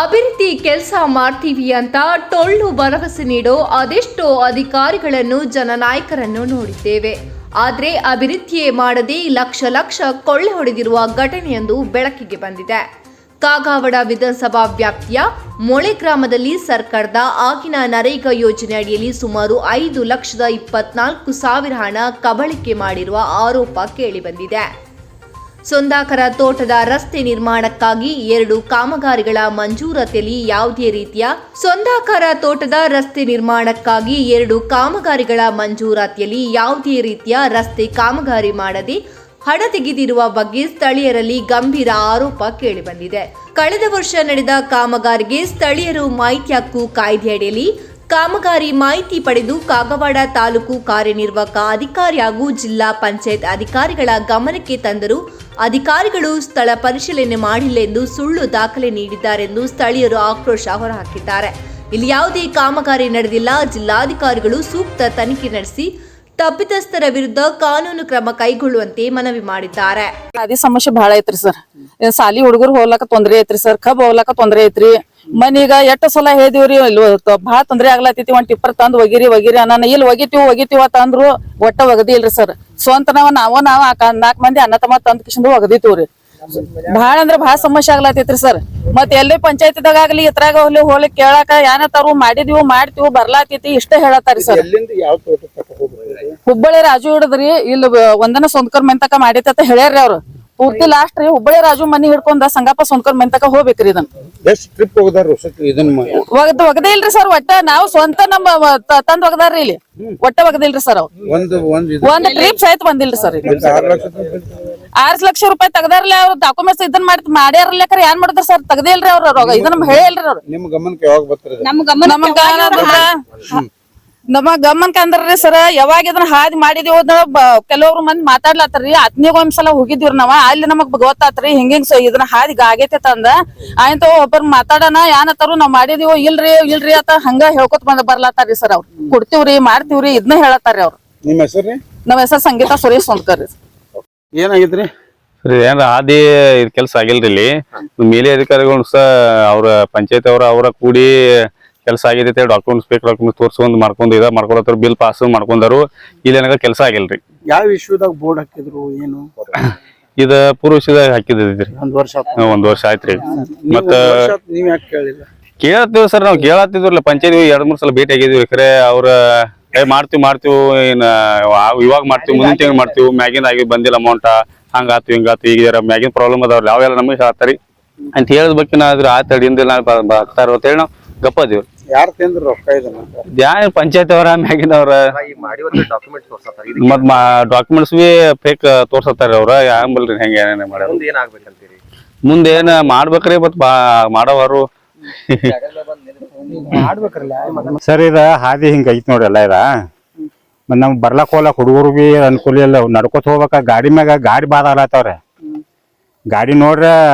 ಅಭಿವೃದ್ಧಿ ಕೆಲಸ ಮಾಡ್ತೀವಿ ಅಂತ ಟೊಳ್ಳು ಭರವಸೆ ನೀಡೋ ಅದೆಷ್ಟೋ ಅಧಿಕಾರಿಗಳನ್ನು ಜನನಾಯಕರನ್ನು ನೋಡಿದ್ದೇವೆ. ಆದರೆ ಅಭಿವೃದ್ಧಿಯೇ ಮಾಡದೆ ಲಕ್ಷ ಕೊಳ್ಳೆ ಹೊಡೆದಿರುವ ಘಟನೆಯೊಂದು ಬೆಳಕಿಗೆ ಬಂದಿದೆ. ಕಾಗವಾಡ ವಿಧಾನಸಭಾ ವ್ಯಾಪ್ತಿಯ ಮೊಳೆ ಗ್ರಾಮದಲ್ಲಿ ಸರ್ಕಾರದ ಆಗಿನ ನರೇಗಾ ಯೋಜನೆ ಅಡಿಯಲ್ಲಿ ಸುಮಾರು 5,24,000 ಹಣ ಕಬಳಿಕೆ ಮಾಡಿರುವ ಆರೋಪ ಕೇಳಿಬಂದಿದೆ. ಸೊಂದಾಕರ ತೋಟದ ರಸ್ತೆ ನಿರ್ಮಾಣಕ್ಕಾಗಿ 2 ಕಾಮಗಾರಿಗಳ ಮಂಜೂರಾತಿಯಲ್ಲಿ ಯಾವುದೇ ರೀತಿಯ ರಸ್ತೆ ಕಾಮಗಾರಿ ಮಾಡದೆ ಹಣ ತೆಗೆದಿರುವ ಬಗ್ಗೆ ಸ್ಥಳೀಯರಲ್ಲಿ ಗಂಭೀರ ಆರೋಪ ಕೇಳಿಬಂದಿದೆ. ಕಳೆದ ವರ್ಷ ನಡೆದ ಕಾಮಗಾರಿಗೆ ಸ್ಥಳೀಯರು ಮಾಹಿತಿ ಹಕ್ಕು ಕಾಯ್ದೆಯಡಿಯಲ್ಲಿ ಕಾಮಗಾರಿ ಮಾಹಿತಿ ಪಡೆದು ಕಾಗವಾಡ ತಾಲೂಕು ಕಾರ್ಯನಿರ್ವಾಹಕ ಅಧಿಕಾರಿ ಹಾಗೂ ಜಿಲ್ಲಾ ಪಂಚಾಯತ್ ಅಧಿಕಾರಿಗಳ ಗಮನಕ್ಕೆ ತಂದರೂ ಅಧಿಕಾರಿಗಳು ಸ್ಥಳ ಪರಿಶೀಲನೆ ಮಾಡಿಲ್ಲ ಎಂದು ಸುಳ್ಳು ದಾಖಲೆ ನೀಡಿದ್ದಾರೆಂದು ಸ್ಥಳೀಯರು ಆಕ್ರೋಶ ಹೊರಹಾಕಿದ್ದಾರೆ. ಇಲ್ಲಿ ಯಾವುದೇ ಕಾಮಗಾರಿ ನಡೆದಿಲ್ಲ, ಜಿಲ್ಲಾಧಿಕಾರಿಗಳು ಸೂಕ್ತ ತನಿಖೆ ನಡೆಸಿ ತಪ್ಪಿತಸ್ಥರ ವಿರುದ್ಧ ಕಾನೂನು ಕ್ರಮ ಕೈಗೊಳ್ಳುವಂತೆ ಮನವಿ ಮಾಡಿದ್ದಾರೆ. ಅದೇ ಸಮಸ್ಯೆ ಬಹಳ ಐತ್ರಿ ಸರ್. ಸಾಲಿ ಹುಡುಗರು ಹೋಗ್ಲಾಕ ತೊಂದ್ರೆ ಐತ್ರಿ ಸರ್, ಕಬ್ ಹೋಗ್ಲಾಕ ತೊಂದ್ರೆ ಐತ್ರಿ. ಮನೀಗ ಎಷ್ಟ ಸಲ ಹೇಳಿದಿವ್ರಿ, ಬಹಳ ತೊಂದ್ರೆ ಆಗ್ಲಾತೈತಿ. ಒಂದ್ ಟಿಪ್ಪರ್ ತಂದ್ ಒಗಿರಿ ಅನ್ನ ಇಲ್ಲಿ ಒಗಿತೀವ ತಂದ್ರು ಒಟ್ಟ ಒಗದಿಲ್ರಿ ಸರ್. ಸ್ವಂತ ನಾವ್ 4 ಮಂದಿ ಅನ್ನ ತಮ್ಮ ತಂದ್ ಕಿಶಂದು ಒಗದಿತೀವ್ರಿ. ಬಹಳ ಅಂದ್ರ ಬಹಳ ಸಮಸ್ಯೆ ಆಗ್ಲಾತೈತ್ರಿ ಸರ್. ಮತ್ ಎಲ್ಲಿ ಪಂಚಾಯತಿದಾಗ ಆಗ್ಲಿ ಇತ್ರಾಗ ಹೋಗ್ಲಿ ಕೇಳಾಕ ಏನತ್ತಾರು ಮಾಡ್ತೀವಿ ಬರ್ಲಾತೈತಿ ಇಷ್ಟ ಹೇಳತ್ತಾರಿ ಸರ್. ಹುಬ್ಬಳ್ಳಿ ರಾಜು ಹಿಡದ್ರಿ, ಇಲ್ಲಿ ಒಂದನ ಸೊಂದ್ಕರ್ ಮೆಂತಕ ಮಾಡೈತಿ ಅಂತ ಹೇಳ್ಯಾರ್ರಿ ಅವ್ರು. ಪೂರ್ತಿ ಲಾಸ್ಟ್ ರೀ ಹುಬ್ಬಳ್ಳಿ ರಾಜು ಮನಿ ಹಿಡ್ಕೊಂಡ ಸಂಗಪ್ಪ ಸೊಂದ್ಕರ್ ಮೆಂತಕ ಹೋಗ್ಬೇಕ್ರಿ. ಒಗದೇ ಇಲ್ರಿ ಸರ್. ಒಟ್ಟ ನಾವ್ ಸ್ವಂತ ನಮ್ಮ ತಂದ್ ಒಗದಾರ್ರಿ ಇಲ್ಲಿ. ಒಟ್ಟ ಒಗದಿಲ್ರಿ ಸರ್. ಅವ್ರು ಒಂದ್ ಟ್ರಿಪ್ ಸಹಿತ ಬಂದಿಲ್ರಿ ಸರ್. 6 ಲಕ್ಷ ರೂಪಾಯಿ ತಗದಾರ್ಲಿ ಅವ್ರು. ಡಾಕ್ಯುಮೆಂಟ್ಸ್ ಇದನ್ ಮಾಡ್ಯಾರ್ಲಿಕ್ಕಾರ ಏನ್ ಮಾಡಿದ್ರ ಸರ್? ತಗದಿಲ್ರಿ ಅವ್ರ ಇದನ್ನ ಹೇಳಿಲ್ರಿ ಅವ್ರು. ನಮ್ಮ ಗಮನಕ್ಕೆ ಅಂದ್ರಿ ಸರ್. ಯಾವಾಗ ಇದನ್ನ ಹಾದಿ ಮಾಡಿದೀವಿ ಕೆಲವ್ರು ಮಂದಿ ಮಾತಾಡ್ಲತ್ತಾರ್ರಿ. 15 ಸಲ ಹೋಗಿದ್ವಿರಿ ನಾವ. ಅಲ್ಲಿ ನಮಗ್ ಗೊತ್ತಾತ್ರಿ ಹಿಂಗ ಇದನ್ನ ಹಾದಿ ಆಗೈತೆ ಅಂದ. ಆಯ್ತು ಒಬ್ಬರು ಮಾತಾಡೋಣ ಏನತ್ತಾರು ನಾವ್ ಮಾಡಿದೀವೋ ಇಲ್ರಿ ಅಂತ ಹಂಗ ಹೇಳ್ಕೊತ ಬರ್ಲಾತಾರ್ರಿ ಸರ್. ಅವ್ರು ಕೊಡ್ತೀವ್ರಿ ಮಾಡ್ತೀವ್ರಿ ಇದನ್ನ ಹೇಳತ್ತಾರ್ರಿ ಅವ್ರು. ನಮ್ಮ ಹೆಸರು ಸಂಗೀತ ಸುರೇಶ್ ಸೊಂದ್ಕರ್. ಏನಾಗಿದ್ರಿ ಸರಿ? ಏನ್ರ ಹಾದಿ ಕೆಲ್ಸ ಆಗಿಲ್ರಿ. ಇಲ್ಲಿ ಮೇಲೆ ಅಧಿಕಾರಿಗಳು ಸಹ ಅವ್ರ ಪಂಚಾಯತ್ ಅವರ ಕೂಡಿ ಕೆಲಸ ಆಗೈತೆ ಡಾಕ್ಯುಮೆಂಟ್ಸ್ ತೋರ್ಸ್ಕೊಂಡ್ ಮಾಡ್ಕೊಳತ್ತಾರ. ಬಿಲ್ ಪಾಸ್ ಮಾಡ್ಕೊಂಡಾರು. ಇಲ್ಲಿ ಏನಾಗ ಕೆಲಸ ಆಗಿಲ್ರಿ. ಯಾವ ಇಶ್ಯೂದಾಗ ಬೋರ್ಡ್ ಹಾಕಿದ್ರು ಏನು? ಇದ ಪೂರ್ವ ವಿಷಯದಾಗ ಹಾಕಿದ್ರಿ. 1 ವರ್ಷ ಆಯ್ತ್ರಿ. ಮತ್ತ ನೀವ್ ಯಾಕೆ ಕೇಳಿಲ್ಲ? ಕೇಳತ್ತೀವಿ ಸರ್. ನಾವ್ ಕೇಳತ್ತಿದ್ರಲ್ಲ ಪಂಚಾಯತ್ 2-3 ಸಲ ಭೇಟಿ ಆಗಿದ್ವಿ. ಖರೆ ಅವ್ರ ಮಾಡ್ತೀವಿ ಏನ್ ಇವಾಗ ಮಾಡ್ತೀವಿ, ಮುಂದಿನ ತಿಂಗಳು ಮಾಡ್ತೀವಿ, ಮ್ಯಾಗಿನ್ ಆಗಿ ಬಂದಿಲ್ಲ ಅಮೌಂಟ್, ಹಂಗಾತು ಹಿಂಗಾತು, ಈಗ ಮ್ಯಾಗಿನ್ ಪ್ರಾಬ್ಲಮ್ ಅದಾವ್ರಿ ಯಾವೆಲ್ಲ ನಮಗೆ ಹೇಳ್ತಾರಿ ಅಂತ ಹೇಳಿದ ಬಗ್ಗೆ ನಾವ್ ಆತಡಿಯಿಂದ ಬರ್ತಾರ ಅಂತ ಹೇಳಿ ನಾವ್ ಗಪ್ಪದಿವ್ರಿ. ಯಾರು ತಿಂದ್ರ ರೊಕ್ಕ ಇದನ್ನ? ಯಾರು ಪಂಚಾಯತ್ ಅವರ ಮ್ಯಾಗಿನವ್ರ ಮತ್ ಡಾಕ್ಯುಮೆಂಟ್ಸ್ ಬಿ ಫೇಕ್ ತೋರ್ಸತ್ತಾರ ಅವ್ರ. ಯಾಂಬಲ್ರಿ ಹೆಂಗ ಏನೇನ ಮಾಡ್ಯಾರ ಮುಂದೆ ಏನ ಮಾಡ್ಬೇಕ್ರಿ. ಮತ್ ಮಾಡವರು ಸರ್ ಇದ ಹಾದಿ ಹಿಂಗ ಐತಿ ನೋಡ್ರಿ ಎಲ್ಲ ಇದ. ಮತ್ ನಮ್ಗ್ ಬರ್ಲಾಕ್ ಹೋಗ್ಲಾಕ್ ಹುಡುಗರು ಬಿ ಅನುಕೂಲ ಇಲ್ಲ. ನಡ್ಕೊತ ಹೋಗ್ಬೇಕ ಗಾಡಿ ಮ್ಯಾಗ ಗಾಡಿ ಬಾದ ಆಗ್ಲತ್ತವ್ರೆ. ಗಾಡಿ ನೋಡ್ರ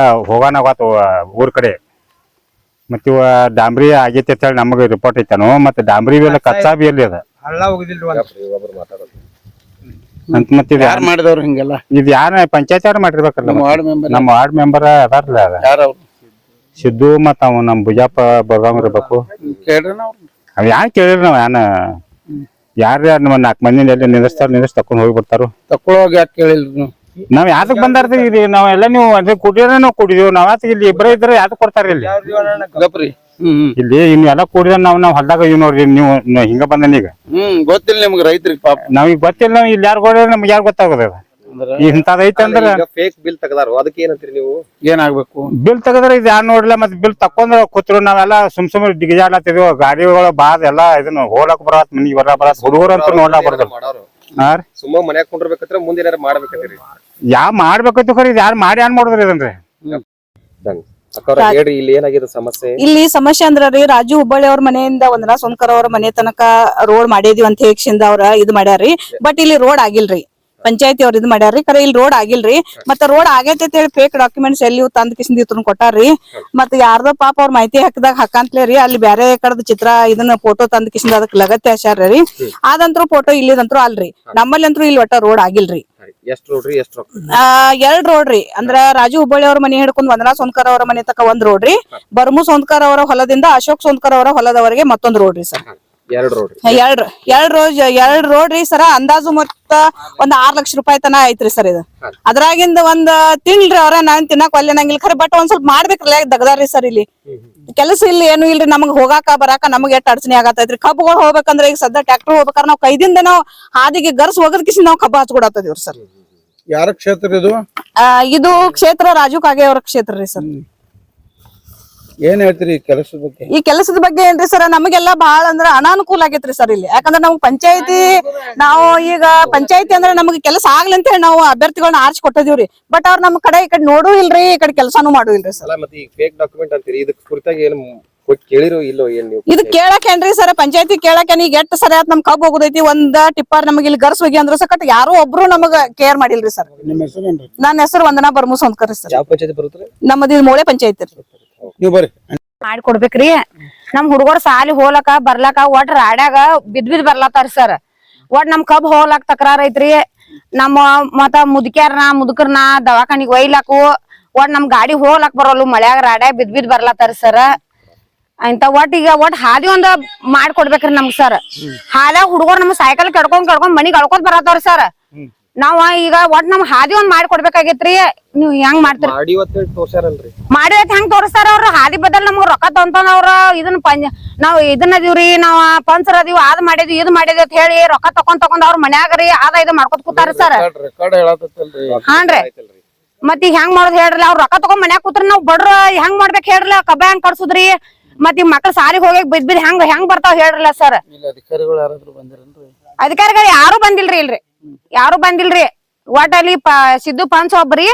ಹೋಗಾನಾಗತ್ತ ಊರ್ ಕಡೆ. ಮತ್ತ ಇವ ಡಾಂಬ್ರಿ ಆಗೈತಿ ಅಂತ ಹೇಳಿ ನಮಗ ರಿಪೋರ್ಟ್ ಐತಾನು. ಮತ್ತೆ ಡಾಂಬ್ರಿ ಬಿ ಕಚ್ಚಾ ಬಿ ಎಲ್ಲಿ ಅದ ಅಂತ. ಮತ್ತ ಇದು ಯಾರು ಮಾಡಿದವ್ರು ಹಿಂಗೆಲ್ಲ? ಇದು ಯಾರ ಪಂಚಾಯತ್ ಯಾರು ಮಾಡಿರ್ಬೇಕಲ್ಲ. ನಮ್ಮ ವಾರ್ಡ್ ಮೆಂಬರ್ ಅದಾರಲ್ಲ ಅದ ಸಿದ್ದು ಮತ್ತ ಅವ ನಮ್ ಬುಜಾಪ ಬರ್ದಾಮ್ ಇರ್ಬೇಕು. ಅವ್ ಯಾನ್ ಕೇಳಿರಿ ನಾವ್ ಯಾರ ನಮ್ಮ 4 ಮಂದಿ ಎಲ್ಲಿ ನಿಂದ್ರಿಸಿ ತಕೊಂಡ್ ಹೋಗ್ಬಿಡ್ತಾರ. ತಕೊಳೋಗ ಯಾಕೆ ಕೇಳಿಲ್ರಿ? ನಾವ್ ಯಾವ್ದಕ್ ಬಂದಾರ್ತೀವಿ ನಾವೆಲ್ಲ? ನೀವು ಅದೇ ಕುಡಿಯೋದ ನಾವು ಕುಡಿದೀವಿ. ನಾವ್ ಇಲ್ಲಿ ಇಬ್ಬರ ಇದ್ರೆ ಯಾವ್ದು ಕೊಡ್ತಾರ ಇಲ್ಲಿ? ಇಲ್ಲಿ ಇನ್ ಎಲ್ಲ ಕುಡಿದ ನಾವ್ ಹೊಲ್ದಾಗ ಇವ್ ನೋಡ್ರಿ. ನೀವು ಹಿಂಗ ಬಂದನೀಗ ಗೊತ್ತಿಲ್ಲ ನಿಮ್ಗೆ ರೈತರಿಗೆ ಪಾಪ. ನಾವೀಗ ಗೊತ್ತಿಲ್ಲ. ನಾವ್ ಇಲ್ಲಿ ಯಾರು ಕೊಡ ನಮ್ಗೆ ಯಾರು ಗೊತ್ತಾಗೋದ ಇಂತದೈತೆ ಅಂದ್ರ ಫೇಕ್ ಬಿಲ್ ತಗದಾರು. ಅದಕ್ಕೆ ಏನಂತೀರಿ ನೀವು? ಏನಾಗ್ಬೇಕು? ಬಿಲ್ ತಗದ್ರ ಇದು ಯಾರು ನೋಡ್ಲ. ಮತ್ತೆ ಬಿಲ್ ತಕೊಂಡ್ ಕೂತ್ರು ನಾವೆಲ್ಲ ಸುಮ್ ಡಿಗಿಜಾಡ್ಲತ್ತಿದ್ವಿ. ಗಾಡಿಗಳು ಬಾದ್ ಎಲ್ಲಾ ಇದನ್ನ ಹೋಲಕ್ ಬರತ್ ಮನಿಗೆ ಬರತ್. ಹುಡುಗರಂತೂ ನೋಡ್ಲಾ ಬರ್ದ. ಸುಮ್ಮ ಮನ್ಯಾಗ ಕುಂಡ್ರಬೇಕಂದ್ರೆ ಮುಂದೆ ಏನಾರ ಮಾಡ್ಬೇಕಂತೀರಿ? ಯಾವ್ ಮಾಡ್ಬೇಕಂತ ಖರೀ ಯಾರು ಮಾಡಿ ಏನ್ ಮಾಡಿದ್ರಿ ಇದನ್ರಿ? ಇಲ್ಲಿ ಏನಾಗಿದೆ ಸಮಸ್ಯೆ? ಇಲ್ಲಿ ಸಮಸ್ಯೆ ಅಂದ್ರಿ ರಾಜು ಹುಬ್ಬಳ್ಳಿ ಅವ್ರ ಮನೆಯಿಂದ ಒಂದರ ಸೊಂದ್ಕರ್ ಅವ್ರ ಮನೆ ತನಕ ರೋಡ್ ಮಾಡಿದ್ವಿ ಅಂತ ಹೇಳಿ ಅವ್ರ ಇದು ಮಾಡ್ಯಾರಿ. ಬಟ್ ಇಲ್ಲಿ ರೋಡ್ ಆಗಿಲ್ರಿ. ಪಂಚಾಯತಿ ಅವ್ರ ಇದ್ ಮಾಡ್ಯಾರ್ರಿ ಖರೆ ಇಲ್ಲಿ ರೋಡ್ ಆಗಿಲ್ರಿ ಮತ್ತ ರೋಡ್ ಆಗೈತೆ ಅಂತ ಹೇಳಿ ಫೇಕ್ ಡಾಕ್ಯುಮೆಂಟ್ಸ್ ಎಲ್ಲಿ ತಂದ್ ಕಿಸಿಂದ ಇತ್ರನ್ ಕೊಟ್ಟಾರ್ರಿ ಮತ್ ಯಾರ್ದೋ ಪಾಪ ಅವ್ರ ಮಾಹಿತಿ ಹಾಕಿದಾಗ ಹಾಕಂತ್ಲೇ ರೀ ಅಲ್ಲಿ ಬ್ಯಾರೆ ಕಡೆದ ಚಿತ್ರ ಇದನ್ನ ಫೋಟೋ ತಂದ್ ಕಿಸಿಂದ ಅದಕ್ಕೆ ಲಗತ್ತೆ ಹಚ್ಚಾರ್ರಿ ಅದಂತ್ರು ಫೋಟೋ ಇಲ್ಲಿದಂತ್ರು ಅಲ್ರಿ ನಮ್ಮಲ್ಲಿ ಅಂತೂ ಇಲ್ಲಿ ಒಟ್ಟ ರೋಡ್ ಆಗಿಲ್ರಿ ಎಷ್ಟ್ ನೋಡ್ರಿ ಎಷ್ಟ್ ರೊಕ್ಕ 2 ರೋಡ್ ರೀ ಅಂದ್ರ ರಾಜು ಹುಬ್ಬಳ್ಳಿ ಅವ್ರ ಮನೆ ಹಿಡ್ಕೊಂಡ್ ವಂದನಾ ಸೋನ್ಕರ್ ಅವರ ಮನೆ ತಕ 1 ರೋಡ್ ರೀ ಬರ್ಮು ಸೋನ್ಕರ್ ಅವರ ಹೊಲದಿಂದ ಅಶೋಕ್ ಸೋನ್ಕರ್ ಅವರ ಹೊಲದವರೆಗೆ ಮತ್ತೊಂದು ರೋಡ್ ರೀ ಸರ್ 2 ರೋಡ್ ಎರಡ್ ರೋಡ್ ರೀ ಸರ ಅಂದಾಜು ಮತ್ತ ಒಂದ್ 6 ಲಕ್ಷ ರೂಪಾಯಿ ತನ ಐತ್ರಿ ಸರ್ ಇದು ಅದ್ರಾಗಿಂದ ಒಂದ್ ತಿನ್ರಿ ಅವ್ರ ನಾನ್ ತಿನ್ನಕ್ ಒಲ್ಲೆ ನಂಗಿಲ್ಲ ಖರೆ ಬಟ್ ಒಂದ್ ಸ್ವಲ್ಪ ಮಾಡ್ಬೇಕ್ರಲ್ಲ ದಗದಾರ್ರಿ ಸರ್ ಇಲ್ಲಿ ಕೆಲಸ ಇಲ್ಲಿ ಏನು ಇಲ್ರಿ ನಮಗ್ ಹೋಗಾಕ ಬರಾಕ ನಮಗ್ ಎಷ್ಟ್ ಅಡಚಣೆ ಆಗತೈತ್ರಿ ಕಬ್ಬುಗಳು ಹೋಗ್ಬೇಕಂದ್ರ ಈಗ ಸದ್ಯ ಟ್ರ್ಯಾಕ್ಟರ್ ಹೋಗ್ಬೇಕಾರ ನಾವ್ ಕೈದಿಂದ ನಾವ್ ಹಾದಿಗೆ ಗರ್ಸ್ ಹೋಗದ್ ಕಿಸಿ ನಾವ್ ಕಬ್ಬ ಹಚ್ಕೊಡತ್ತದಿವ್ರಿ ಸರ್ ಯಾರ ಕ್ಷೇತ್ರ ಇದು ಇದು ಕ್ಷೇತ್ರ ರಾಜು ಕಾಗೆ ಅವ್ರ ಕ್ಷೇತ್ರ ರೀ ಸರ್ ಏನ್ ಹೇಳ್ತೀರಿ ಕೆಲಸದ ಬಗ್ಗೆ ಈ ಕೆಲಸದ ಬಗ್ಗೆ ಏನ್ರಿ ಸರ್ ನಮಗೆಲ್ಲಾ ಬಾಳ ಅಂದ್ರ ಅನಾನುಕೂಲ ಆಗೇತ್ರಿ ಸರ್ ಇಲ್ಲಿ ಯಾಕಂದ್ರ ನಮ್ಗ್ ಪಂಚಾಯತಿ ನಾವು ಈಗ ಪಂಚಾಯತಿ ಅಂದ್ರೆ ನಮ್ಗೆ ಕೆಲಸ ಆಗ್ಲಿ ಅಂತ ಹೇಳಿ ನಾವು ಅಭ್ಯರ್ಥಿಗಳನ್ನ ಆರ್ಚ್ ಕೊಟ್ಟಿದೀವ್ರಿ ಬಟ್ ಅವ್ರ ನಮ್ ಕಡೆ ಈ ಕಡೆ ನೋಡೂ ಇಲ್ರಿ ಈ ಕಡೆ ಕೆಲಸಾನು ಮಾಡೂ ಇಲ್ರಿ ಸರ್ ಅಲ್ಲ ಮತ್ತೆ ಈ ಫೇಕ್ ಡಾಕ್ಯುಮೆಂಟ್ ಅಂತೀರಿ ಇದಕ್ಕೆ ಕುರಿತಾಗಿ ಏನು ಕೇಳಿರೋ ಇಲ್ಲೋ ಏನ್ ನೀವು ಇದು ಕೇಳಕೇನ್ರಿ ಸರ್ ಪಂಚಾಯತಿ ಕೇಳಕೇನ್ ಈಗ ಎಷ್ಟ್ ಸರಿ ಆತ್ ನಮ್ ಕಬ್ಬ್ ಹೋಗುದೈತಿ ಒಂದ್ ಟಿಪ್ಪರ್ ನಮಗೆ ಇಲ್ಲಿ ಗರ್ಸ್ ಹೋಗಿ ಅಂದ್ರ ಸಕಟ್ ಯಾರು ಒಬ್ರು ನಮಗ ಕೇರ್ ಮಾಡಿಲ್ರಿ ಸರ್ ನಿಮ್ಮ ಹೆಸರೇನ್ರಿ ನನ್ನ ಹೆಸರು ವಂದನಾ ಬರ್ಮೂಸ್ ಅಂದ್ಕರಿ ಸರ್ ಯಾವ ಪಂಚಾಯತಿ ಬರುತ್ತಾರೆ ನಮ್ಮದು ಇದು ಮೋಳೆ ಪಂಚಾಯತಿ ರೀ ನೀವು ಬರ್ರಿ ಮಾಡ್ಕೊಡ್ಬೇಕ್ರಿ ನಮ್ ಹುಡುಗರು ಸಾಲಿ ಹೋಲಕ ಬರ್ಲಾಕ ಒಟ್ ರಾಡ್ಯಾಗ ಬಿದ್ ಬರ್ಲಾತಾರ ಸರ್ ಒಟ್ ನಮ್ ಕಬ್ ಹೋಗ್ಲಾಕ್ ತಕರಾರ್ ಐತ್ರಿ ನಮ್ಮ ಮತ್ತ ಮುದುಕರ್ನ ದವಾಖಾನಿಗ್ ಒಯ್ಲಾಕು ಒಟ್ ನಮ್ ಗಾಡಿ ಹೋಗ್ಲಾಕ್ ಬರೋಲ್ಲ ಮಳ್ಯಾಗ ರಾಡ್ಯಾಗ ಬಿದ್ ಬರ್ಲಾತಾರ ಸರ್ ಇಂತ ಒಟ್ ಈಗ ಒಟ್ ಹಾದಿ ಒಂದ್ ಮಾಡ್ಕೊಡ್ಬೇಕ್ರಿ ನಮ್ಗ್ ಸರ್ ಹಾದ್ಯಾಗ ಹುಡುಗರು ನಮ್ ಸೈಕಲ್ ಕೆಡ್ಕೊಂಡ್ ಮನಿಗ್ ಅಳ್ಕೊಂಡ್ ಬರತಾರ ಸರ್ ನಾವ್ ಈಗ ಒಟ್ ನಮ್ ಹಾದಿ ಒಂದ್ ಮಾಡ್ಕೊಡ್ಬೇಕಾಗೇತ್ರಿ ನೀವ್ ಹೆಂಗ್ ಮಾಡ್ತೀರಿ ಮಾಡಿ ಇವತ್ತು ತೋರ್ಸ್ಯಾರಲ್ರಿ ಮಾಡಿರತ್ ಹೆಂಗ್ ತೋರಿಸ್ತಾರ ಅವ್ರ ಹಾದಿ ಬದಲ್ ನಮ್ಗ್ ರೊಕ್ಕ ತೊಂತಾನ ಅವ್ರ ಇದನ್ನ ನಾವ್ ಇದನ್ನ ಅದೀವ್ರಿ ನಾವ್ ಪಂಚರ್ ಅದೀವ್ ಅದ್ ಮಾಡಿದ್ವಿ ಇದ್ ಮಾಡಿದ್ವಿ ಅಂತ ಹೇಳಿ ರೊಕ್ಕ ತಕೊಂಡ್ ಅವ್ರ ಮನ್ಯಾಗ್ರಿ ಅದ ಇದು ಮಾಡ್ಕೊತ ಕೂತಾರ ಸರ್ ರೆಕಾರ್ಡ್ ಹೇಳತ್ತಲ್ರಿ ಹಾನ್ರಿ ಮತ್ ಈಗ ಹೆಂಗ್ ಮಾಡೋದ್ ಹೇಳ್ರಲ್ಲ ಅವ್ರ ರೊಕ್ಕ ತಕೊಂಡ್ ಮನ್ಯಾಗ ಕೂತ್ರ ನಾವ್ ಬಡ್ರ ಹೆಂಗ್ ಮಾಡ್ಬೇಕ್ ಹೇಳ್ರಲ್ಲ ಕಬ್ಬ ಹೆಂಗ್ ಕಡ್ಸುದ್ರಿ ಮತ್ ಈ ಮಕ್ಳ ಸಾಲಿಗೆ ಹೋಗಿ ಬಿದ್ ಹೆಂಗ್ ಬರ್ತಾವ್ ಹೇಳ್ರಲ್ಲ ಸರ್ ಇಲ್ಲ ಅಧಿಕಾರಿಗಳು ಯಾರಾದ್ರೂ ಬಂದಿರನ್ರಿ ಅಧಿಕಾರಿಗಳು ಯಾರು ಬಂದಿಲ್ರಿ ಇಲ್ರಿ ಯಾರು ಬಂದಿಲ್ರಿ ಒಟ್ ಅಲ್ಲಿ ಸಿದ್ದು ಪಂಚ್ ಒಬ್ರಿ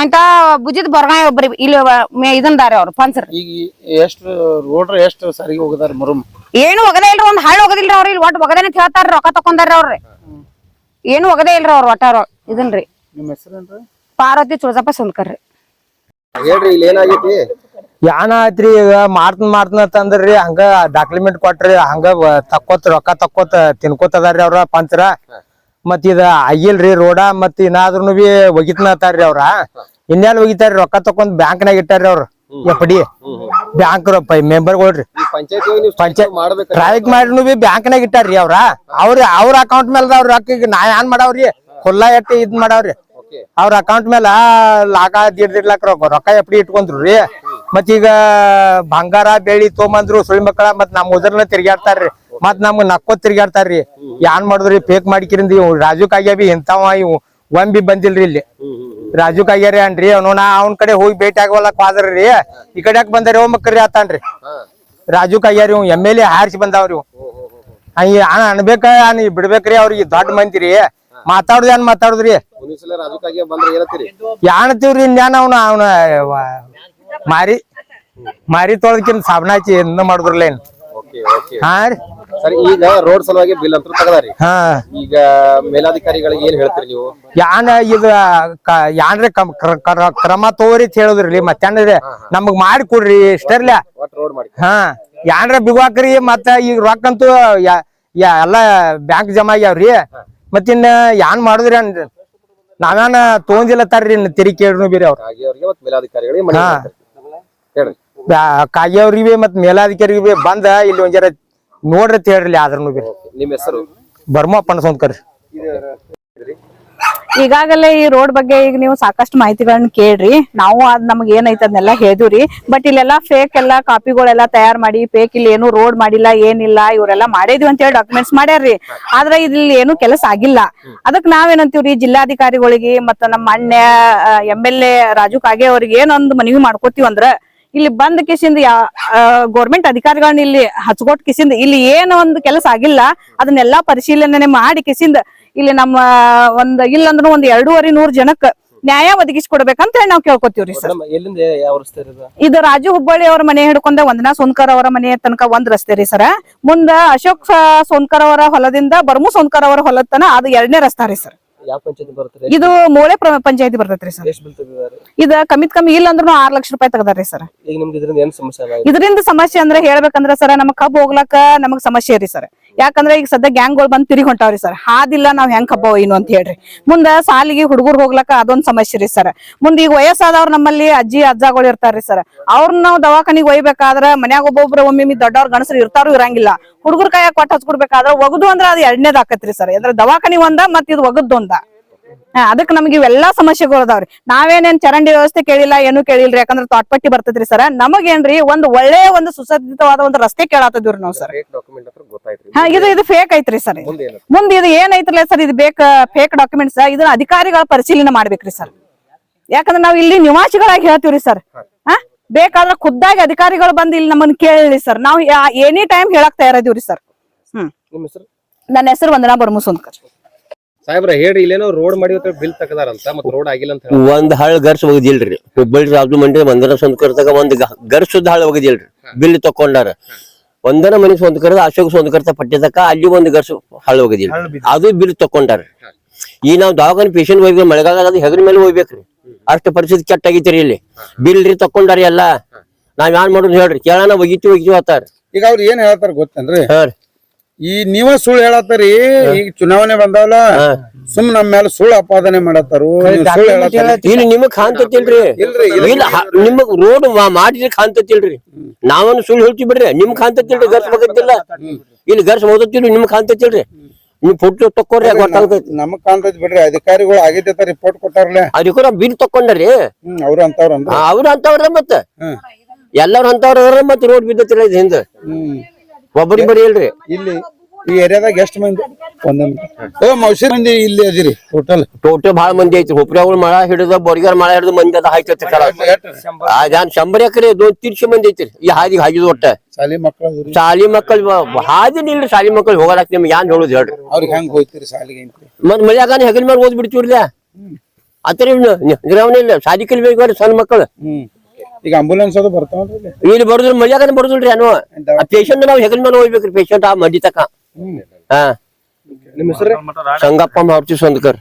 ಅಂತ ಬುಜಿದ್ ಬರ್ಗಾಯ್ ಒಬ್ರಿ ಇಲ್ಲಿ ಇದನ್ದಾರ ಅವ್ರು ಪಂಚರ್ ಈಗ ಎಷ್ಟು ರೋಡ್ರ ಎಷ್ಟು ಸರಿಗೆ ಹೋಗದಾರ ಮರುಮ್ ಏನು ಒಗದೇ ಇಲ್ರಿ ಒಂದ್ ಹಳ್ಳಿ ಒಗದಿಲ್ರಿ ಅವ್ರ ಇಲ್ಲಿ ಒಟ್ ಒಗದೇನೆ ಹೇಳ್ತಾರ ರೊಕ್ಕ ತಕೊಂಡಾರ ಅವ್ರಿ ಏನು ಒಗದೇ ಇಲ್ರಿ ಅವ್ರ ಒಟ್ಟ ಇದನ್ರಿ ನಿಮ್ಮ ಹೆಸರೇನ್ರಿ ಪಾರ್ವತಿ ತುಳಜಪ್ಪ ಸೊಂದ್ಕರ್ರಿ ಹೇಳ್ರಿ ಇಲ್ಲಿ ಏನಾಗೈತಿ ಯಾನ ಆಯ್ತ್ರಿ ಈಗ ಮಾಡ್ತನ ಅಂತಂದ್ರಿ ಹಂಗ ಡಾಕ್ಯುಮೆಂಟ್ ಕೊಟ್ರಿ ಹಂಗ ತಕ್ಕೋತ್ ರೊಕ್ಕ ತಕ್ಕೋತ ತಿನ್ಕೋತದಾರ್ರಿ ಅವ್ರ ಪಂಚರ ಮತ್ ಇದ ಆಗಿಲ್ರಿ ರೋಡ ಮತ್ ಇನ್ನಾದ್ರೂ ಬಿ ಒಗಿತನತಾರ್ರಿ ಅವ್ರ ಇನ್ನೇನ್ ಒಗಿತಾರ್ರಿ ರೊಕ್ಕ ತಕೊಂಡ್ ಬ್ಯಾಂಕ್ನಾಗ ಇಟ್ಟಾರ್ರಿ ಅವ್ರ ಎಫ್ಡಿ ಬ್ಯಾಂಕ್ ಮೆಂಬರ್ಗಳ್ರಿ ಪಂಚಾಯತ್ ಟ್ರಾಫಿಕ್ ಮಾಡಿನು ಬಿ ಬ್ಯಾಂಕ್ನಾಗ ಇಟ್ಟಾರ್ರಿ ಅವ್ರ ಅಕೌಂಟ್ ಮೇಲೆ ಅವ್ರ ರೊಕ್ಕ ಈಗ ನಾ ಏನ್ ಮಾಡಾವ್ರಿ ಖುಲ್ಲಾ ಎಟ್ಟಿ ಇದ್ ಮಾಡಾವ್ರಿ ಅವ್ರ ಅಕೌಂಟ್ ಮೇಲೆ ಲಾಕ ದಿಡ್ಲಾಕ್ ರೊಕ್ಕ ಎಫ್ಡಿ ಇಟ್ಕೊಂಡ್ರಿ ಮತ್ತೀಗ ಬಂಗಾರ ಬೆಳ್ಳಿ ತೊಗೊಂಬಂದ್ರು ಸುಳಿ ಮಕ್ಕಳ ಮತ್ ನಮ್ ಉದರ್ನ ತಿರ್ಗಾಡ್ತಾರ್ರಿ ಮತ್ ನಮ್ಗ್ ನಕ್ಕೋತ್ ತಿರ್ಗಾಡ್ತಾರ್ರಿ ಏನ್ ಮಾಡುದ್ರಿ ಫೇಕ್ ಮಾಡಿಕಿರಿಂದ ಇವ್ ರಾಜು ಕಾಗ್ಯಾಬಿ ಇಂತಾವ ಇವ್ ಒಂದ್ ಬಿ ಬಂದಿಲ್ರಿ ಇಲ್ಲಿ ರಾಜು ಕಾಗ್ಯಾರಿ ಅನ್ರಿ ಅವ್ನ ಅವ್ನ ಕಡೆ ಹೋಗಿ ಭೇಟಿ ಆಗೋಲಕ್ ಹೋದ್ರಿ ಈ ಕಡೆ ಯಾಕೆ ಬಂದಾರಿ ಓ ಮಕ್ಕಳ್ರಿ ಆತಾನ್ರಿ ರಾಜು ಕಾಗ್ಯಾರಿ ಇವ್ MLA ಹಾರಿಸಿ ಬಂದಾವ್ರಿ ಇವ್ ಅನ್ಬೇಕ ಬಿಡ್ಬೇಕ್ರಿ ಅವ್ರಿಗೆ ದೊಡ್ಡ ಮಂದಿರಿ ಮಾತಾಡುದ ಏನ್ ಮಾತಾಡುದ್ರಿ ಯಾಣತೀವ್ರಿ ಇನ್ಯಾನ ಅವ್ನ ಮಾರಿ ತೊಳದಕ್ಕಿಂತ ಸಾಬಣ ಹಚ್ಚಿ ಎಂದ ಮಾಡುದ್ರಲ್ಲ ಏನ್ ಹಾ ರೀ ಸರಿ ಈಗ ರೋಡ್ ಸಲುವಾಗಿ ಬಿಲ್ ಅಂತ ತಗದಾರಿ ಹಾ ಈಗ ಮೇಲಾಧಿಕಾರಿಗಳಿಗೆ ಏನ್ ಹೇಳ್ತೀರಿ ನೀವು ಇದು ಯಾನ್ರಿ ಕ್ರಮ ತಗೋರಿ ಅಂತ ಹೇಳುದ್ರಿ ಮತ್ತೇನ್ರಿ ನಮಗ್ ಮಾಡಿ ಕೊಡ್ರಿ ಇಷ್ಟರ್ಲ ರೋಡ್ ಮಾಡಿ ಹಾ ಯಾನ್ರ ಬಿಗುವಾಕ್ರಿ ಮತ್ತ ಈಗ ರೊಕ್ಕಂತೂ ಎಲ್ಲಾ ಬ್ಯಾಂಕ್ ಜಮಾ ಆಗ್ಯಾವ್ರಿ ಮತ್ತಿನ್ನ ಯಾನ್ ಮಾಡುದ್ರಿ ಅನ್ರಿ ನಾವೇನ ತೊಗೊಂದಿಲ್ಲತ್ತಾರ್ರಿ ತಿರಿ ಕೇಳ್ರು ಬೇರೆ ಅವ್ರ ಮೇಲಾಧಿಕಾರಿಗಳಿಗೆ ಹೇಳ್ರಿ ಕಾಗ್ಯವ್ರಿಗೆ ಮತ್ ಮೇಲಾಧಿಕಾರಿಗೆ ಬಂದ ಇಲ್ಲಿ ಒಂದ್ ಜರ ನೋಡ್ರಿ ಅಂತ ಹೇಳ್ರಿ ಆದ್ರೂ ಬಿ ನಿಮ್ ಹೆಸರು ಬರ್ಮಪ್ಪ ಅನ್ಸೊಂದ್ಕರ್ರಿ ಈಗಾಗಲೇ ಈ ರೋಡ್ ಬಗ್ಗೆ ಈಗ ನೀವು ಸಾಕಷ್ಟು ಮಾಹಿತಿಗಳನ್ನ ಕೇಳ್ರಿ ನಾವು ಅದ್ ನಮ್ಗೆ ಏನೈತೆ ಅದನ್ನೆಲ್ಲ ಹೇಳಿದ್ರಿ ಬಟ್ ಇಲ್ಲೆಲ್ಲಾ ಫೇಕ್ ಎಲ್ಲಾ ಕಾಪಿಗಳೆಲ್ಲಾ ತಯಾರ್ ಮಾಡಿ ಫೇಕ್ ಇಲ್ಲಿ ಏನು ರೋಡ್ ಮಾಡಿಲ್ಲ ಏನಿಲ್ಲ ಇವರೆಲ್ಲಾ ಮಾಡಿದ್ವಿ ಅಂತ ಹೇಳಿ ಡಾಕ್ಯುಮೆಂಟ್ಸ್ ಮಾಡ್ಯಾರ್ರಿ ಆದ್ರೆ ಇಲ್ಲಿ ಏನು ಕೆಲಸ ಆಗಿಲ್ಲ ಅದಕ್ ನಾವೇನಂತೀವ್ರಿ ಜಿಲ್ಲಾಧಿಕಾರಿಗಳಿಗೆ ಮತ್ತ ನಮ್ಮ ಅಣ್ಣ MLA ರಾಜು ಕಾಗೆ ಅವ್ರಿಗೆ ಏನೊಂದು ಮನವಿ ಮಾಡ್ಕೋತೀವಿ ಅಂದ್ರ ಇಲ್ಲಿ ಬಂದ್ ಕಿಸಿಂದ ಗೌರ್ಮೆಂಟ್ ಅಧಿಕಾರಿಗಳನ್ನ ಇಲ್ಲಿ ಹಚ್ಕೊಟ್ ಕಿಸಿಂದ ಇಲ್ಲಿ ಏನೋ ಒಂದು ಕೆಲಸ ಆಗಿಲ್ಲ ಅದನ್ನೆಲ್ಲಾ ಪರಿಶೀಲನೆ ಮಾಡಿ ಕಿಸಿಂದ ಇಲ್ಲಿ ನಮ್ಮ ಇಲ್ಲಂದ್ರೂ 2,500 ಜನಕ್ಕ ನ್ಯಾಯ ಒದಗಿಸ್ಕೊಡ್ಬೇಕಂತ ಹೇಳಿ ನಾವ್ ಕೇಳ್ಕೊತೀವ್ರಿ ಸರ್ ಇದು ರಾಜು ಹುಬ್ಬಳ್ಳಿ ಅವ್ರ ಮನೆ ಹಿಡ್ಕೊಂಡ ವಂದನಾ ಸೋನ್ಕರ್ ಅವರ ಮನೆ ತನಕ ಒಂದ್ ರಸ್ತೆ ರೀ ಸರ್ ಮುಂದ ಅಶೋಕ್ ಸೋನ್ಕರ್ ಅವರ ಹೊಲದಿಂದ ಬರ್ಮು ಸೋನ್ಕರ್ ಅವರ ಹೊಲದ ತನ ಅದು 2ನೇ ರಸ್ತಾ ರೀ ಸರ್ ಯಾವ ಪಂಚಾಯತಿ ಬರುತ್ತೆ? ಇದು ಮೂಳೆ ಪಂಚಾಯತಿ ಬರ್ತೈತ್ರಿ ಸರ್. ಎಷ್ಟು ಬಿಲ್ ತೆಗೆದಿದ್ದಾರೆ? ಇದ ಕಮ್ಮಿ ಇಲ್ಲ ಅಂದ್ರೂ 6 ಲಕ್ಷ ರೂಪಾಯಿ ತೆಗದಾರ್ರಿ ಸರ್. ಈಗ ನಿಮ್ಗೆ ಇದರಿಂದ ಏನ್ ಸಮಸ್ಯೆ ಆಗಿದೆ? ಇದರಿಂದ ಸಮಸ್ಯೆ ಅಂದ್ರೆ ಹೇಳ್ಬೇಕಂದ್ರ ಸರ್ ನಮ್ ಕಬ್ಬು ಹೋಗ್ಲಾಕ ನಮಗ್ ಸಮಸ್ಯೆ ರೀ ಸರ್. ಯಾಕಂದ್ರೆ ಈಗ ಸದ್ಯ ಗ್ಯಾಂಗ್ಗಳು ಬಂದ್ ತಿರುಗಿ ಹೊಂಟಾವ್ರಿ ಸರ್. ಹಾದಿಲ್ಲ ನಾವ್ ಹೆಂಗ್ ಕಬ್ಬ ಏನು ಅಂತ ಹೇಳ್ರಿ. ಮುಂದ ಸಾಲಿಗೆ ಹುಡುಗರು ಹೋಗ್ಲಾಕ ಅದೊಂದ್ ಸಮಸ್ಯೆ ರೀ ಸರ್. ಮುಂದ್ ಈಗ ವಯಸ್ಸಾದವ್ರ ನಮ್ಮಲ್ಲಿ ಅಜ್ಜಿ ಅಜ್ಜಗಳು ಇರ್ತಾರ್ರಿ ಸರ್. ಅವ್ರನ್ನ ನಾವ್ ದವಾಖಾನಿಗೆ ಒಯ್ಬೇಕಾದ್ರ ಮನ್ಯಾಗ ಒಬ್ಬೊಬ್ರು ಒಮ್ಮೆ ದೊಡ್ಡವ್ರ ಗಣಸರು ಇರ್ತಾರು ಇರಂಗಿಲ್ಲ. ಹುಡುಗರ ಕೈಯಾಗ ಕೊಟ್ಟು ಹಚ್ಕೊಡ್ಬೇಕಾದ್ರ ಒಗದು ಅಂದ್ರ ಅದು 2ನೇದ್ ಆಕತ್ರಿ ಸರ್. ಅಂದ್ರೆ ದವಾಖಾನಿ ಒಂದ ಮತ್ ಇದು ಒಗದ್ದೊಂದ. ಅದಕ್ಕೆ ನಮ್ಗೆ ಇವೆಲ್ಲಾ ಸಮಸ್ಯೆಗಳು ಅದಾವ್ರಿ. ನಾವೇನೇನ್ ಚರಂಡಿ ವ್ಯವಸ್ಥೆ ಕೇಳಿಲ್ಲ ಏನು ಕೇಳಿಲ್ರಿ. ಯಾಕಂದ್ರೆ ತೋಟಪಟ್ಟಿ ಬರ್ತೈತ್ರಿ ಸರ್. ನಮಗೇನ್ರಿ ಒಳ್ಳೆ ಸುಸಜ್ಜಿತವಾದ ಒಂದು ರಸ್ತೆ ಕೇಳಾತದ್ರಿ ನಾವ್ ಸರ್. ಇದು ಫೇಕ್ ಐತ್ರಿ ಸರ್. ಮುಂದೆ ಇದು ಏನೈತ್ರಲ್ಲ ಸರ್, ಇದು ಫೇಕ್ ಡಾಕ್ಯುಮೆಂಟ್ಸ್. ಇದನ್ನ ಅಧಿಕಾರಿಗಳ ಪರಿಶೀಲನೆ ಮಾಡ್ಬೇಕ್ರಿ ಸರ್. ಯಾಕಂದ್ರೆ ನಾವ್ ಇಲ್ಲಿ ನಿವಾಸಿಗಳಾಗಿ ಹೇಳ್ತೀವ್ರಿ ಸರ್. ಬೇಕಾದ್ರೆ ಖುದ್ದಾಗಿ ಅಧಿಕಾರಿಗಳು ಬಂದು ಇಲ್ಲಿ ನಮ್ಮನ್ನ ಕೇಳಿ ಸರ್. ನಾವು ಎನಿ ಟೈಮ್ ಹೇಳಕ್ ತಯಾರಿದೀವ್ರಿ ಸರ್. ನಿಮ್ಮ ಹೆಸರು? ನನ್ನ ಹೆಸರು ವಂದನಾ ಬರಮುಸುಂದ್ಕರ್. ಸಾಹೇಬ್ರ ಹೇಳ್ರಿ, ಇಲ್ಲೇನೋ ರೋಡ್ ಮಾಡಿ ಬಿಲ್ ತಗದಾರಂತ, ಮತ್ತೆ ರೋಡ್ ಆಗಿಲ್ಲ ಅಂತ ಹೇಳಿ. ಒಂದ್ ಹಳ್ಳ ಗರ್ಸ್ ಒಗದಿಲ್ರಿ. ಹುಬ್ಬಳ್ಳಿ ರಾಜು ಮಂಡಿ ವಂದನ ಸಂದ್ಕರ್ದಾಗ ಒಂದ್ ಗರ್ಸ್ ಸುದ್ದ ಹಳ್ಳ ಒಗದಿಲ್ರಿ. ಬಿಲ್ ತಕೊಂಡಾರ. ವಂದನ ಮನಿ ಸಂದ್ಕರ್ದ ಅಶೋಕ್ ಸಂದ್ಕರ್ತ ಪಟ್ಟಿದಕ್ಕ ಅಲ್ಲಿ ಒಂದ್ ಗರ್ಸ್ ಹಳ್ಳ ಒಗದಿಲ್ಲ. ಅದು ಬಿಲ್ ತಕೊಂಡಾರ. ಈ ನಾವ್ ದವಾಖಾನೆ ಪೇಷಂಟ್ ಹೋಗ್ಬೇಕು, ಮಳೆಗಾಲ ಅದು ಹೆಗರ ಮೇಲೆ ಹೋಗ್ಬೇಕ್ರಿ. ಅಷ್ಟ ಪರಿಸ್ಥಿತಿ ಕೆಟ್ಟ ಆಗೈತ್ರಿ. ಇಲ್ಲಿ ಬಿಲ್ ರೀ ತಕೊಂಡಾರಿ ಎಲ್ಲಾ. ನಾವ್ ಏನ್ ಮಾಡೋದು ಹೇಳ್ರಿ? ಕೇಳೋಣ ಒಗಿತೀವಿ ಆತಾರ. ಈಗ ಅವ್ರು ಏನ್ ಹೇಳ್ತಾರ ಗೊತ್ತೇನ್ರಿ? ಈ ನೀವ ಸುಳ್ಳು ಹೇಳತ್ತಾರಿ. ಈಗ ಚುನಾವಣೆ ಬಂದಾವಲ್ಲ, ಸುಮ್ ನಮ್ ಮೇಲೆ ಸುಳ್ಳು ಅಪಾದನೆ ಮಾಡತ್ತಾರು. ಇಲ್ಲಿ ನಿಮಗ್ ಕಾಣ್ತತಿಲ್ರಿ. ಇಲ್ಲ ನಿಮಗ್ ರೋಡ್ ಮಾಡಿದ್ರೆ ಕಾಣ್ತತಿಲ್ರಿ. ನಾವನ್ನ ಸುಳ್ಳು ಹೇಳ್ತೀವಿ ಬಿಡ್ರಿ. ನಿಮ್ಗ್ ಕಾಣ್ತತಿಲ್ರಿ. ಗರ್ಸ್ ಬಗತ್ತಿಲ್ಲ. ಇಲ್ಲಿ ಗರ್ಸ್ ಓದತ್ತಿಲ್ರಿ. ನಿಮ್ಗ್ ಕಾಣ್ತತಿಲ್ರಿ. ನೀವ್ ಫೋಟೋ ತಕ್ಕೋರಿ ಗೊತ್ತಾಗ್ತೈತಿ. ನಮಗ್ ಕಾಣ್ತೈತಿ ಬಿಡ್ರಿ. ಅಧಿಕಾರಿಗಳು ಆಗೈತೆ ರಿಪೋರ್ಟ್ ಕೊಟ್ಟಾರಲ್ಲ, ಅದಕ್ಕೋರ ಬಿಲ್ ತಕೊಂಡ್ರಿ. ಅವ್ರು ಅಂತವ್ರ ಅವ್ರ ಅಂತವ್ರ ಮತ್ತ ಎಲ್ಲಾರು ಅಂತವ್ರ ಮತ್ ರೋಡ್ ಬಿದ್ದತಿಲ್ಲ ಹಿಂದ. ಒಬ್ಬರಿ ಬರೀ ಇಲ್ರಿ. ಇಲ್ಲಿ ಈ ಏರಿಯಾದಾಗ ಎಷ್ಟ್ ಮಂದಿ? ಮೌಸಿ ಮಂದಿ ಇಲ್ಲಿ ಅದಿರಿ? ಟೋಟಲ್ ಬಾಳ ಮಂದಿ ಐತಿ. ಹುಬ್ಳ್ಯಾಗ ಮಳ ಹಿಡಿದ ಬೋರ್ಗಾರ್ ಮಳ ಹಿಡಿದು ಮಂದಿ ಅದ ಹಾಯ್ತೈತಿ. 100 ಎಕರೆ 200-300 ಮಂದಿ ಐತಿ ಈ ಹಾದಿಗೆ ಹಾಕಿದ್. ಒಟ್ಟ ಶಾಲಿ ಮಕ್ಕಳು ಹಾದಿನ ಇಲ್ರಿ. ಶಾಲಿ ಮಕ್ಕಳು ಹೋಗಲಾಕ ನಿಮ್ಗೆ ಏನ್ ಹೇಳುದು ಹೇಳ್ರಿ? ಅವ್ರಿಗೆ ಹೆಂಗ್ ಹೋಯ್ತಿರಿ ಶಾಲಿಗೆ? ಮತ್ ಮಳ್ಯಾಗ ಹೆಗಲ್ ಮೇಲೆ ಓದ್ ಬಿಡ್ತೀವ್ರಿ. ಆತರ ಗ್ರಹಣ ಇಲ್ಲ. ಶಾಲಿ ಕಲಿಬೇಕು ಸಣ್ಣ ಮಕ್ಕಳು. ಈಗ ಆಂಬುಲೆನ್ಸ್ ಅದು ಬರ್ತಾವ್ರಿ ಇಲ್ಲಿ ಬರುದಿಲ್ಲ. ಮಳ್ಯಾಗ ಬರುದಿಲ್ರಿ. ಅನು ಪೇಷಂಟ್ ನಾವ್ ಹೆಗಲ್ ಮೇಲೆ ಹೋಗ್ಬೇಕ್ರಿ. ಪೇಷಂಟ್ ಆ ಮಡ್ಡಿ ತಕ. ನಿಮ್ಮ ಹೆಸರು? ಸಂಗಪ್ಪ ಮಾರುತಿ ಸಂದ್ಕರ್.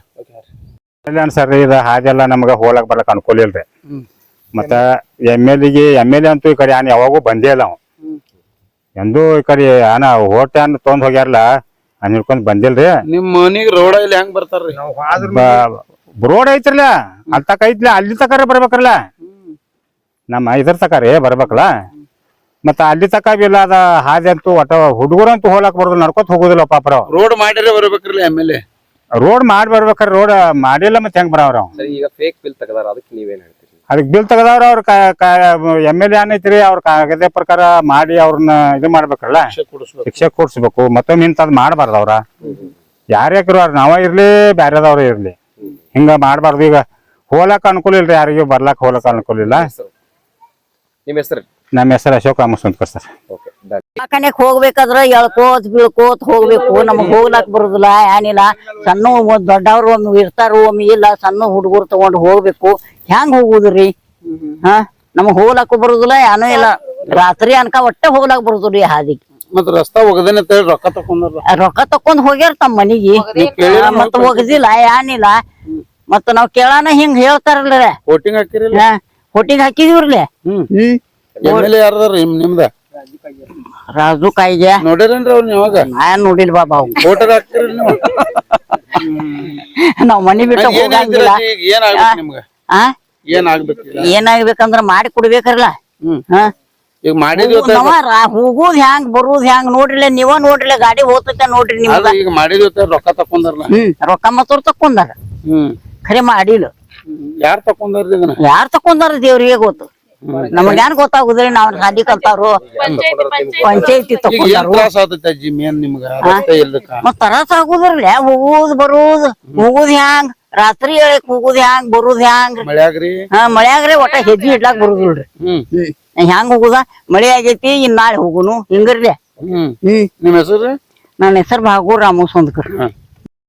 ಸರ್ ಇದು ಹಾದೆಲ್ಲ ನಮ್ಗ ಹೋಗ್ಲಕ್ ಬರ್ಲಕ್ ಅನುಕೂಲ ಇಲ್ರಿ. ಮತ್ತ ಎಮ್.ಎಲ್.ಎ ಅಂತೂ ಈ ಕಡೆ ಯಾವಾಗೂ ಬಂದೇ ಇಲ್ಲ. ಅವ ಎಂದೂ ಈ ಕಡೆ ಓಟ್ ತೊಂದ್ ಹೋಗ್ಯಾರಲ್ಲ ಹಿಡ್ಕೊಂಡ್ ಬಂದಿಲ್ರಿ. ನಿಮ್ ಮನಿಗ್ ರೋಡ್ ಇಲ್ಲಿ ಹೆಂಗ್ ಬರ್ತಾರ್ರಿ? ರೋಡ್ ಐತ್ರಲ್ಲ, ಅಲ್ಲಿ ತಕ ಐತ್ಲ, ಅಲ್ಲಿ ತಕಾರ ಬರ್ಬೇಕಲ್ಲ. ನಮ್ಮ ಇದ್ರ ತಕಾರಿ ಬರ್ಬೇಕಲ್ಲ. ಮತ್ತ ಅಲ್ಲಿ ತಕ ಇಲ್ಲ. ಅದ ಹಾದಿ ಅಂತೂ ಒಟ್ಟ ಹುಡುಗರಂತೂ ಹೋಗ್ಲಾಕ್ ಬರೋದು, ನಡ್ಕೊತ ಹೋಗುದಿಲ್ಲ ಪಾಪ್ರ. ರೋಡ್ ಮಾಡಿದ್ರೆ ಬರ್ಬೇಕ್ರಲ್ಲ ಎಮ್.ಎಲ್.ಎ. ರೋಡ್ ಮಾಡಿ ಬರ್ಬೇಕ್ರಿ. ರೋಡ್ ಮಾಡಿಲ್ಲ ಮತ್ತೆ ಹೆಂಗ್ ಬರವ್ರ? ಈಗ ಫೇಕ್ ಬಿಲ್ ತಗದಾರ, ಅದಕ್ಕೆ ನೀವೇನ್ ಹೇಳ್ತೀರಿ? ಅದಕ್ಕೆ ಬಿಲ್ ತಗದವ್ರ ಅವ್ರ ಎಮ್.ಎಲ್.ಎ ಏನೈತ್ರಿ, ಅವ್ರ ಕಾಗದ ಪ್ರಕಾರ ಮಾಡಿ ಅವ್ರನ್ನ ಇದು ಮಾಡ್ಬೇಕಲ್ಲ, ಶಿಕ್ಷೆ ಕೊಡ್ಸ್ಬೇಕು. ಮತ್ತೊಮ್ಮೆ ಇಂಥದ್ ಮಾಡ್ಬಾರ್ದ. ಅವ್ರ ಯಾರ್ಯಾಕ್ರು ಅವ್ರ ನಾವ ಇರ್ಲಿ ಬ್ಯಾರೆದವ್ರ ಇರ್ಲಿ, ಹಿಂಗ ಮಾಡ್ಬಾರ್ದು. ಈಗ ಹೋಗ್ಲಾಕ ಅನುಕೂಲ ಇಲ್ರಿ. ಯಾರಿಗೂ ಬರ್ಲಾಕ ಹೋಗ್ಲಾಕ ಅನುಕೂಲ ಇಲ್ಲ. ನಿಮ್ಮ ಹೆಸರು? ನಮ್ಮ ಹೆಸರು ಅಶೋಕ್ ರಾಮಸ್ವಂತ್ಕರ್ ಸರ್. ದವಾಖಾನೆಗ್ ಹೋಗ್ಬೇಕಾದ್ರ ಎಳ್ಕೋತ್ ಬೀಳ್ಕೋತ್ ಹೋಗ್ಬೇಕು. ನಮಗ್ ಹೋಗ್ಲಾಕ್ ಬರುದಿಲ್ಲ, ಏನಿಲ್ಲ. ಸಣ್ಣ ದೊಡ್ಡವ್ರು ಒಮ್ಮೆ ಇರ್ತಾರ, ಒಮ್ಮೆ ಇಲ್ಲ. ಸಣ್ಣ ಹುಡುಗರು ತಗೊಂಡ್ ಹೋಗ್ಬೇಕು. ಹೆಂಗ್ ಹೋಗುದ್ರಿ? ನಮಗ್ ಹೋಗ್ಲಾಕು ಬರುದಿಲ್ಲ, ಏನೂ ಇಲ್ಲ. ರಾತ್ರಿ ಅನ್ಕ ಒಟ್ಟ ಹೋಗ್ಲಾಕ್ ಬರುದ್ರಿ ಹಾದಿಗೆ. ಮತ್ ರಸ್ತಾ ಒಗದೇನೆ ರೊಕ್ಕ ತಕೊಂಡ್ ಹೋಗ್ಯಾರ ತಮ್ಮ ಮನಿಗೆ. ಮತ್ತ ಒಗದಿಲ್ಲ, ಏನಿಲ್ಲ. ಮತ್ತ ನಾವ್ ಕೇಳಾನ ಹಿಂಗ್ ಹೇಳ್ತಾರಲ್ಲ. ವೋಟಿಂಗ್ ಹಾಕಿರಲ್ಲ? ಹೊಟ್ಟಿಗೆ ಹಾಕಿದಿವ್ರಲೆ. ಎಮ್.ಎಲ್.ಎ ಯಾರದಾರ ನಿಮ್ದ? ರಾಜು ಕಾಯಿಗೆ ನೋಡಿರೇನ್ರಿ ಅವ್ನ ಯಾವಾಗ? ನಾನ್ ನೋಡಿಲ್ ಬಾಬಾ. ವೋಟರ್ ಹಾಕ್ತಿರಿ ನೀವು? ನಾವ್ ಮನಿ ಬಿಟ್ಟು ಹೋಗಂಗಿಲ್ಲ. ಏನ್ ಆಗ್ಬೇಕು ನಿಮ್ಗ? ಏನ್ ಆಗ್ಬೇಕು? ಏನಾಗ್ಬೇಕಂದ್ರ ಮಾಡಿ ಕೊಡ್ಬೇಕಲ್ಲ. ಈಗ ಮಾಡಿದ್ವಿ. ಹೋಗುದ್ ಹ್ಯಾಂಗ್ ಬರುದ್ ಹ್ಯಾಂಗ್ ನೋಡ್ರಿಲ್ಲ. ನೀವ ನೋಡ್ರಿಲ್ಲ, ಗಾಡಿ ಹೋಗ್ತೈತೆ ನೋಡ್ರಿ. ನಿಮ್ಗ ಈಗ ಮಾಡಿದ್ವಿ ರೊಕ್ಕ ತಕೊಂಡಾರಲ್ಲ. ರೊಕ್ಕ ಮತ್ತವ್ರು ತಕೊಂಡಾರ. ಖರೆ ಮಾಡಿಲ್ಲ. ಯಾರ್ ತಕೊಂಡಾರ್ರಿ ಇದನ್ನ? ಯಾರ್ ತಕೊಂಡಾರ ದೇವ್ರಿಗೆ ಗೊತ್ತು. ನಮಗೇನ್ ಗೊತ್ತಾಗುದ್ರಿ? ನಾವ್ ಸಾಲಿ ಕಲ್ತಾರು. ಪಂಚಾಯತಿ ತಕೊಂಡಾರು. ಮತ್ ತರಾಸ ಆಗುದ್ರಲ್ಲ. ಹೋಗುದ್ ಬರುದ್. ಹೋಗುದ್ ಹ್ಯಾಂಗ್? ರಾತ್ರಿ ಹೇಳಕ್ ಹೋಗುದ್ ಹ್ಯಾಂಗ್? ಬರುದ್ ಹ್ಯಾಂಗ್? ಮಳ್ಯಾಗ್ರಿ ಒಟ್ಟ ಹೆಜ್ಜೆ ಇಡ್ಲಾಕ್ ಬರುದಿಲ್ರಿ. ಹ್ಯಾಂಗ್ ಹೋಗುದ? ಮಳೆ ಆಗೈತಿ, ಇನ್ ನಾಳೆ ಹೋಗುನು ಹಿಂಗ್ರಿ. ನಿಮ್ ಹೆಸರು? ನನ್ನ ಹೆಸರು ಭಾಗೂರ್ ರಾಮಸ್ವಂತ್ಕರ್.